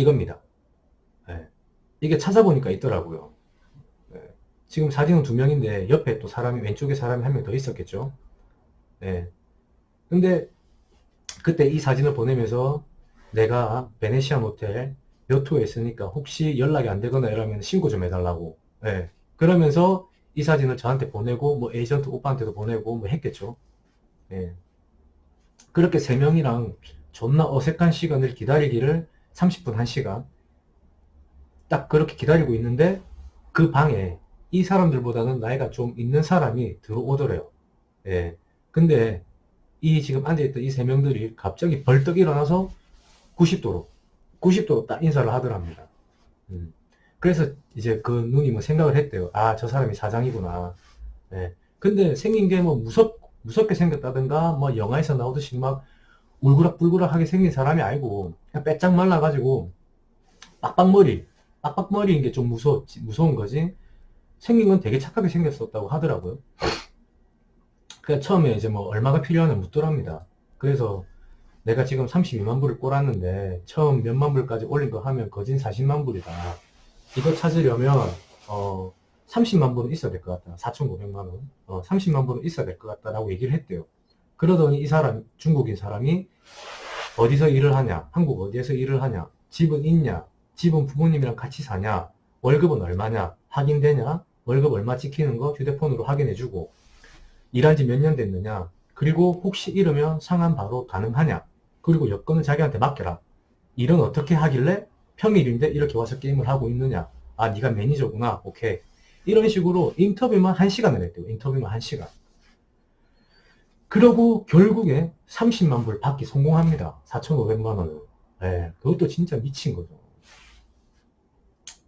이겁니다. 예. 이게 찾아보니까 있더라고요. 예. 지금 사진은 두 명인데 옆에 또 사람이 왼쪽에 사람이 한 명 더 있었겠죠. 예. 근데 그때 이 사진을 보내면서 내가 베네시아 모텔 몇 호에 있으니까 혹시 연락이 안 되거나 이러면 신고 좀 해달라고. 예. 그러면서 이 사진을 저한테 보내고 뭐 에이전트 오빠한테도 보내고 뭐 했겠죠. 예. 그렇게 세 명이랑 존나 어색한 시간을 기다리기를 30분, 1시간 딱 그렇게 기다리고 있는데 그 방에 이 사람들보다는 나이가 좀 있는 사람이 들어오더래요. 예. 근데 이 지금 앉아있던 이 세 명들이 갑자기 벌떡 일어나서 90도로, 90도로 딱 인사를 하더랍니다. 음. 그래서 이제 그 누님은 생각을 했대요. 아, 저 사람이 사장이구나. 예. 근데 생긴 게 뭐 무섭게 생겼다든가, 뭐 영화에서 나오듯이 막 울그락불그락하게 생긴 사람이 아니고, 그냥 빼짝 말라가지고, 빡빡머리, 빡빡머리인 게 좀 무서운 거지. 생긴 건 되게 착하게 생겼었다고 하더라고요. 그래서 처음에 이제 뭐 얼마가 필요하냐 묻더랍니다. 그래서 내가 지금 32만 불을 꼴았는데 처음 몇만 불까지 올린 거 하면 거진 40만 불이다. 이거 찾으려면 30만 불은 있어야 될 것 같다. 4,900만 원. 30만 불은 있어야 될 것 같다라고 얘기를 했대요. 그러더니 이 사람, 중국인 사람이 어디서 일을 하냐, 한국 어디에서 일을 하냐, 집은 있냐, 집은 부모님이랑 같이 사냐, 월급은 얼마냐, 확인되냐, 월급 얼마 찍히는 거 휴대폰으로 확인해주고, 일한 지 몇 년 됐느냐, 그리고 혹시 이러면 상한 바로 가능하냐, 그리고 여건은 자기한테 맡겨라. 일은 어떻게 하길래 평일인데 이렇게 와서 게임을 하고 있느냐. 아, 네가 매니저구나. 오케이. 이런 식으로 인터뷰만 1시간을 했대요. 인터뷰만 1시간. 그러고 결국에 30만 불 받기 성공합니다. 4,500만 원을. 예, 그것도 진짜 미친 거죠.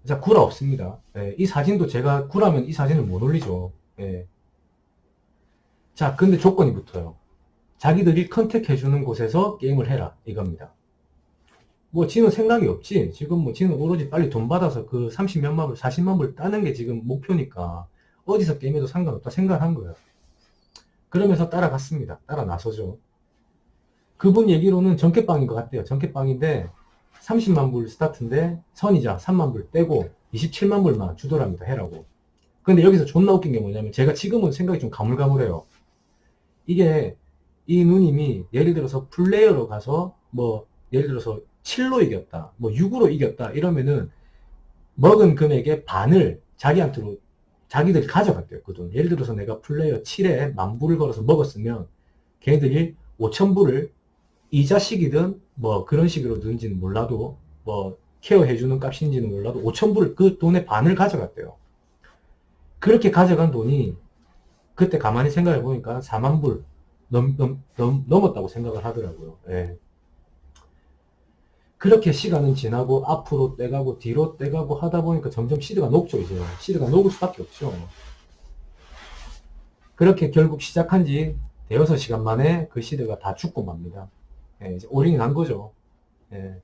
진짜 구라 없습니다. 예, 이 사진도 제가 구라면 이 사진을 못 올리죠. 예. 자, 근데 조건이 붙어요. 자기들이 컨택해주는 곳에서 게임을 해라. 이겁니다. 뭐, 지는 생각이 없지. 지금 뭐, 지는 오로지 빨리 돈 받아서 그 30몇만 불, 40만 불 따는 게 지금 목표니까, 어디서 게임해도 상관없다 생각을 한 거예요. 그러면서 따라갔습니다. 따라 나서죠. 그분 얘기로는 전켓방인 것 같대요. 전켓방인데, 30만 불 스타트인데, 선이자 3만 불 떼고, 27만 불만 주더랍니다. 해라고. 근데 여기서 존나 웃긴 게 뭐냐면, 제가 지금은 생각이 좀 가물가물해요. 이게, 이 누님이 예를 들어서 플레이어로 가서, 뭐, 예를 들어서 7로 이겼다, 뭐 6으로 이겼다, 이러면은 먹은 금액의 반을 자기한테로, 자기들이 가져갔대요. 그 돈. 예를 들어서 내가 플레이어 7에 만 불을 걸어서 먹었으면 걔네들이 5천 불을 이자식이든 뭐 그런 식으로 든지는 몰라도 뭐 케어해주는 값인지는 몰라도 5천 불을 그 돈의 반을 가져갔대요. 그렇게 가져간 돈이 그때 가만히 생각해 보니까 4만 불 넘었다고 생각을 하더라고요. 예. 그렇게 시간은 지나고 앞으로 떼가고 뒤로 떼가고 하다 보니까 점점 시드가 녹죠. 이제 시드가 녹을 수밖에 없죠. 그렇게 결국 시작한 지 대여섯 시간 만에 그 시드가 다 죽고 맙니다. 예, 이제 올인이 난 거죠. 예.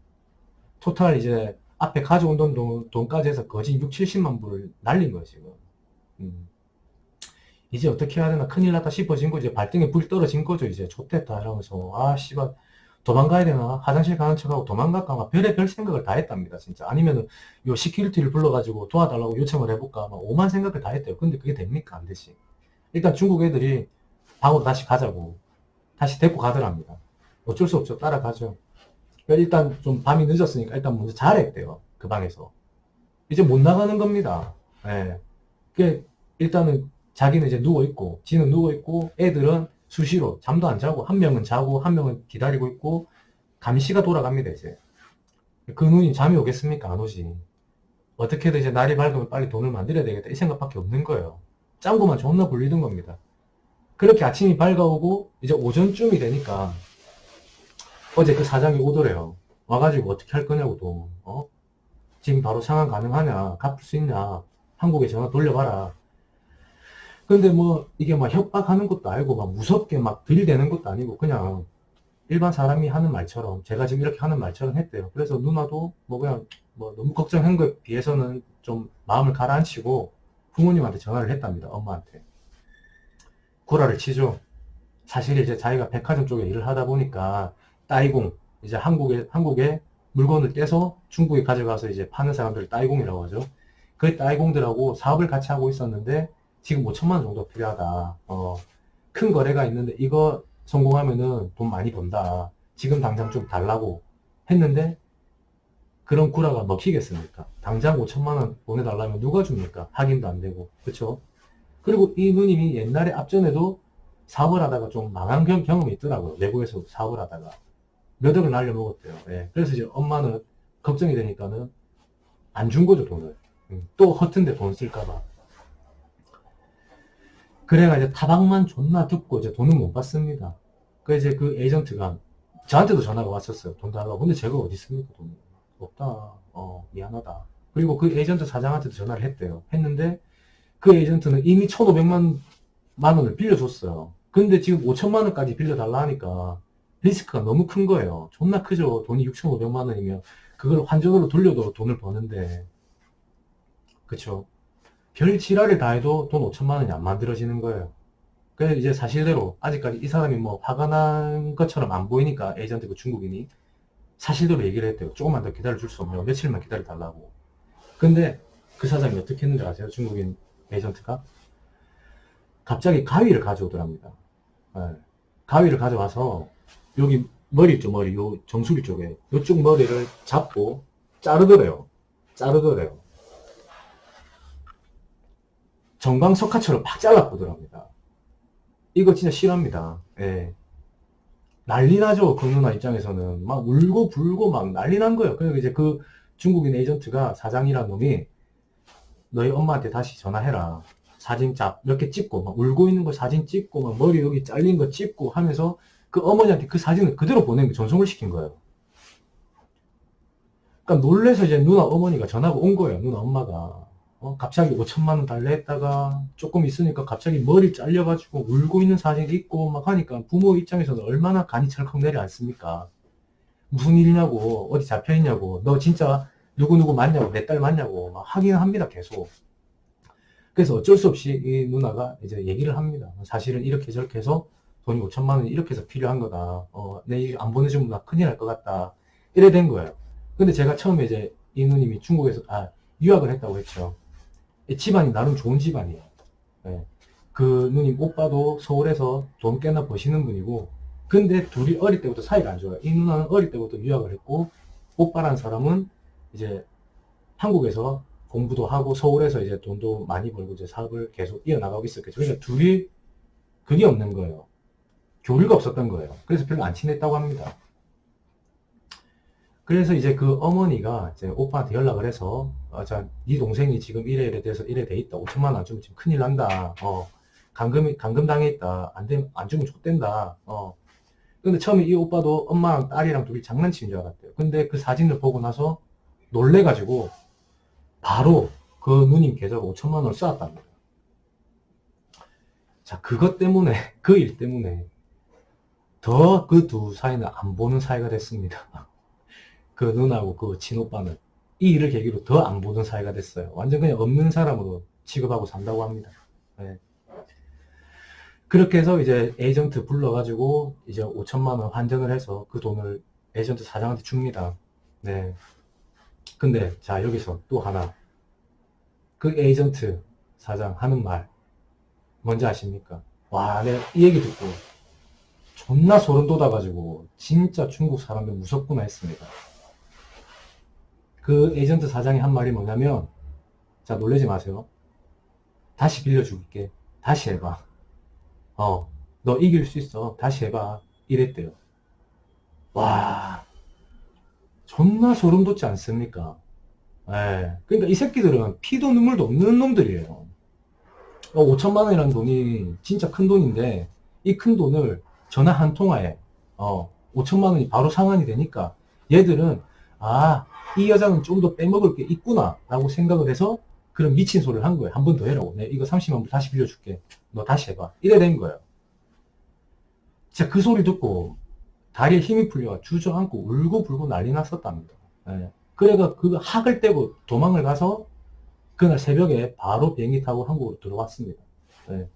토탈 이제 앞에 가져온 돈까지 해서 거진 6, 70만 불을 날린 거예요, 지금. 음. 이제 어떻게 해야 되나 큰일 났다 싶어진 거죠. 발등에 불 떨어진 거죠. 이제 좆됐다 이러면서 아 씨발 도망가야 되나 화장실 가는 척하고 도망갈까 막 별의별 생각을 다 했답니다. 진짜. 아니면은 요 시큐리티를 불러가지고 도와달라고 요청을 해볼까 막 오만 생각을 다 했대요. 근데 그게 됩니까? 안 되지. 일단 중국 애들이 방으로 다시 가자고 다시 데리고 가더랍니다. 어쩔 수 없죠. 따라가죠. 그러니까 일단 좀 밤이 늦었으니까 일단 먼저 자랬대요. 그 방에서. 이제 못 나가는 겁니다. 예. 그 일단은 자기는 이제 누워있고, 지는 누워있고, 애들은 수시로 잠도 안 자고, 한 명은 자고, 한 명은 기다리고 있고, 감시가 돌아갑니다, 이제. 그 눈이 잠이 오겠습니까? 안 오지. 어떻게든 이제 날이 밝으면 빨리 돈을 만들어야 되겠다. 이 생각밖에 없는 거예요. 짱구만 존나 불리던 겁니다. 그렇게 아침이 밝아오고, 이제 오전쯤이 되니까, 어제 그 사장이 오더래요. 와가지고 어떻게 할 거냐고, 돈. 지금 바로 상환 가능하냐? 갚을 수 있냐? 한국에 전화 돌려봐라. 근데 뭐 이게 막 협박하는 것도 아니고 막 무섭게 막 들이대는 것도 아니고 그냥 일반 사람이 하는 말처럼 제가 지금 이렇게 하는 말처럼 했대요. 그래서 누나도 뭐 그냥 뭐 너무 걱정한 거에 비해서는 좀 마음을 가라앉히고 부모님한테 전화를 했답니다. 엄마한테. 구라를 치죠. 사실 이제 자기가 백화점 쪽에 일을 하다 보니까 따이공 이제 한국에 물건을 떼서 중국에 가져가서 이제 파는 사람들을 따이공이라고 하죠. 그 따이공들하고 사업을 같이 하고 있었는데 지금 5천만 원 정도 필요하다. 큰 거래가 있는데 이거 성공하면은 돈 많이 번다. 지금 당장 좀 달라고 했는데 그런 구라가 먹히겠습니까? 당장 5천만 원 보내달라면 누가 줍니까? 확인도 안 되고. 그쵸? 그리고 이 누님이 옛날에 앞전에도 사업을 하다가 좀 망한 경험이 있더라고요. 외국에서 사업을 하다가. 몇 억을 날려먹었대요. 예. 그래서 이제 엄마는 걱정이 되니까는 안 준 거죠, 돈을. 또 허튼데 돈 쓸까봐. 그래가 이제 타박만 존나 듣고 이제 돈은 못 받습니다. 그 이제 그 에이전트가 저한테도 전화가 왔었어요. 돈 달라고. 근데 제가 어디 있습니까? 돈 없다. 미안하다. 그리고 그 에이전트 사장한테도 전화를 했대요. 했는데 그 에이전트는 이미 1,500만 원을 빌려줬어요. 근데 지금 5천만 원까지 빌려달라 하니까 리스크가 너무 큰 거예요. 존나 크죠. 돈이 6,500만 원이면 그걸 환전으로 돌려도 돈을 버는데. 그쵸? 별 지랄을 다 해도 돈 5천만 원이 안 만들어지는 거예요. 그래서 이제 사실대로 아직까지 이 사람이 뭐 화가 난 것처럼 안 보이니까 에이전트 그 중국인이 사실대로 얘기를 했대요. 조금만 더 기다려줄 수 없냐고. 며칠만 기다려달라고. 근데 그 사장이 어떻게 했는지 아세요? 중국인 에이전트가? 갑자기 가위를 가져오더랍니다. 네. 가위를 가져와서 여기 머리 있죠, 머리. 요 정수리 쪽에. 요쪽 머리를 잡고 자르더래요. 자르더래요. 정광석화처럼 팍 잘라보더랍니다. 이거 진짜 싫어합니다. 예. 난리 나죠. 그 누나 입장에서는. 막 울고 불고 막 난리 난 거예요. 그래서 이제 그 중국인 에이전트가 사장이란 놈이 너희 엄마한테 다시 전화해라. 사진 몇 개 찍고, 막 울고 있는 거 사진 찍고, 막 머리 여기 잘린 거 찍고 하면서 그 어머니한테 그 사진을 그대로 보낸 게 전송을 시킨 거예요. 그러니까 놀래서 이제 누나 어머니가 전화가 온 거예요. 누나 엄마가. 갑자기 5천만 원 달래 했다가 조금 있으니까 갑자기 머리 잘려가지고 울고 있는 사진 있고 막 하니까 부모 입장에서는 얼마나 간이 철컥 내려앉습니까? 무슨 일이냐고, 어디 잡혀있냐고, 너 진짜 누구누구 맞냐고, 내 딸 맞냐고 막 하긴 합니다, 계속. 그래서 어쩔 수 없이 이 누나가 이제 얘기를 합니다. 사실은 이렇게 저렇게 해서 돈이 5천만 원이 이렇게 해서 필요한 거다. 내 안 보내주면 나 큰일 날 것 같다. 이래 된 거예요. 근데 제가 처음에 이제 이 누님이 중국에서, 유학을 했다고 했죠. 이 집안이 나름 좋은 집안이에요. 네. 그 누님 오빠도 서울에서 돈 꽤나 버시는 분이고, 근데 둘이 어릴 때부터 사이가 안 좋아요. 이 누나는 어릴 때부터 유학을 했고, 오빠라는 사람은 이제 한국에서 공부도 하고 서울에서 이제 돈도 많이 벌고 이제 사업을 계속 이어나가고 있었겠죠. 그러니까 둘이 그게 없는 거예요. 교류가 없었던 거예요. 그래서 별로 안 친했다고 합니다. 그래서 이제 그 어머니가 이제 오빠한테 연락을 해서, 네 동생이 지금 이래 돼서 이래 돼 있다. 5천만 원 안 주면 지금 큰일 난다. 감금 당해 있다. 안 주면 족된다. 근데 처음에 이 오빠도 엄마랑 딸이랑 둘이 장난치는 줄 알았대요. 근데 그 사진을 보고 나서 놀래가지고 바로 그 누님 계좌로 5천만 원을 쏘았답니다. 자, 그것 때문에, 그 일 때문에 더 그 두 사이는 안 보는 사이가 됐습니다. 그 누나하고 그 친오빠는 이 일을 계기로 더 안 보는 사이가 됐어요. 완전 그냥 없는 사람으로 취급하고 산다고 합니다. 네. 그렇게 해서 이제 에이전트 불러가지고 이제 5천만 원 환전을 해서 그 돈을 에이전트 사장한테 줍니다. 네. 근데 자, 여기서 또 하나. 그 에이전트 사장 하는 말 뭔지 아십니까? 와, 내가 이 얘기 듣고 존나 소름 돋아가지고 진짜 중국 사람들 무섭구나 했습니다. 그 에이전트 사장이 한 말이 뭐냐면, 자, 놀라지 마세요. 다시 빌려줄게. 다시 해봐. 너 이길 수 있어. 다시 해봐. 이랬대요. 와, 존나 소름 돋지 않습니까? 예. 그러니까 이 새끼들은 피도 눈물도 없는 놈들이에요. 5천만 원이라는 돈이 진짜 큰 돈인데, 이 큰 돈을 전화 한 통화에, 5천만 원이 바로 상환이 되니까, 얘들은, 이 여자는 좀 더 빼먹을 게 있구나, 라고 생각을 해서, 그런 미친 소리를 한 거예요. 한 번 더 해라고. 내 이거 30만 불 다시 빌려줄게. 너 다시 해봐. 이래 된 거예요. 진짜 그 소리 듣고, 다리에 힘이 풀려 주저앉고 울고 불고 난리 났었답니다. 예. 그래가 그 학을 떼고 도망을 가서, 그날 새벽에 바로 비행기 타고 한국으로 들어왔습니다. 네.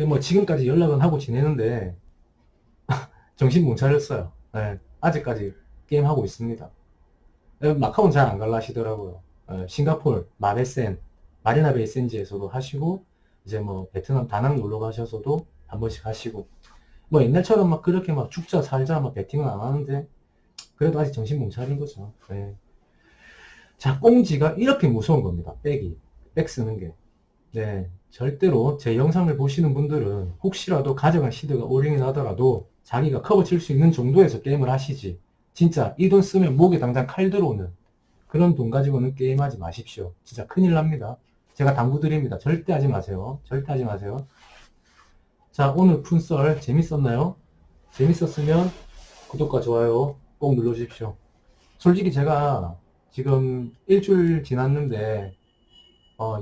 뭐 지금까지 연락은 하고 지내는데 정신 못 차렸어요. 네. 아직까지 게임하고 있습니다. 마카오는 잘 안 갈라 하시더라고요. 싱가포르, 마베센, 마리나 베이 샌즈에서도 하시고, 이제 뭐 베트남 다낭 놀러 가셔서도 한 번씩 하시고, 뭐 옛날처럼 막 그렇게 막 죽자 살자 막 베팅은 안 하는데, 그래도 아직 정신 못 차린 거죠. 예. 자, 꽁지가 이렇게 무서운 겁니다. 백 쓰는 게. 네, 절대로 제 영상을 보시는 분들은 혹시라도 가져간 시드가 오링이 나더라도 자기가 커버 칠 수 있는 정도에서 게임을 하시지. 진짜 이 돈 쓰면 목에 당장 칼 들어오는 그런 돈 가지고는 게임하지 마십시오. 진짜 큰일 납니다. 제가 당부드립니다. 절대 하지 마세요. 절대 하지 마세요. 자, 오늘 푼썰 재밌었나요? 재밌었으면 구독과 좋아요 꼭 눌러주십시오. 솔직히 제가 지금 일주일 지났는데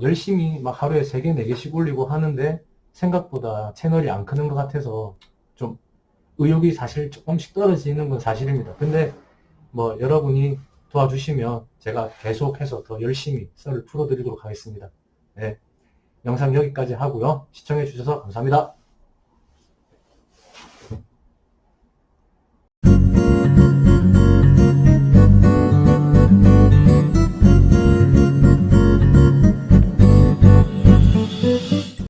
열심히 막 하루에 3개, 4개씩 올리고 하는데 생각보다 채널이 안 크는 것 같아서 좀 의욕이 사실 조금씩 떨어지는 건 사실입니다. 근데 뭐 여러분이 도와주시면 제가 계속해서 더 열심히 썰을 풀어드리도록 하겠습니다. 네, 영상 여기까지 하고요. 시청해 주셔서 감사합니다.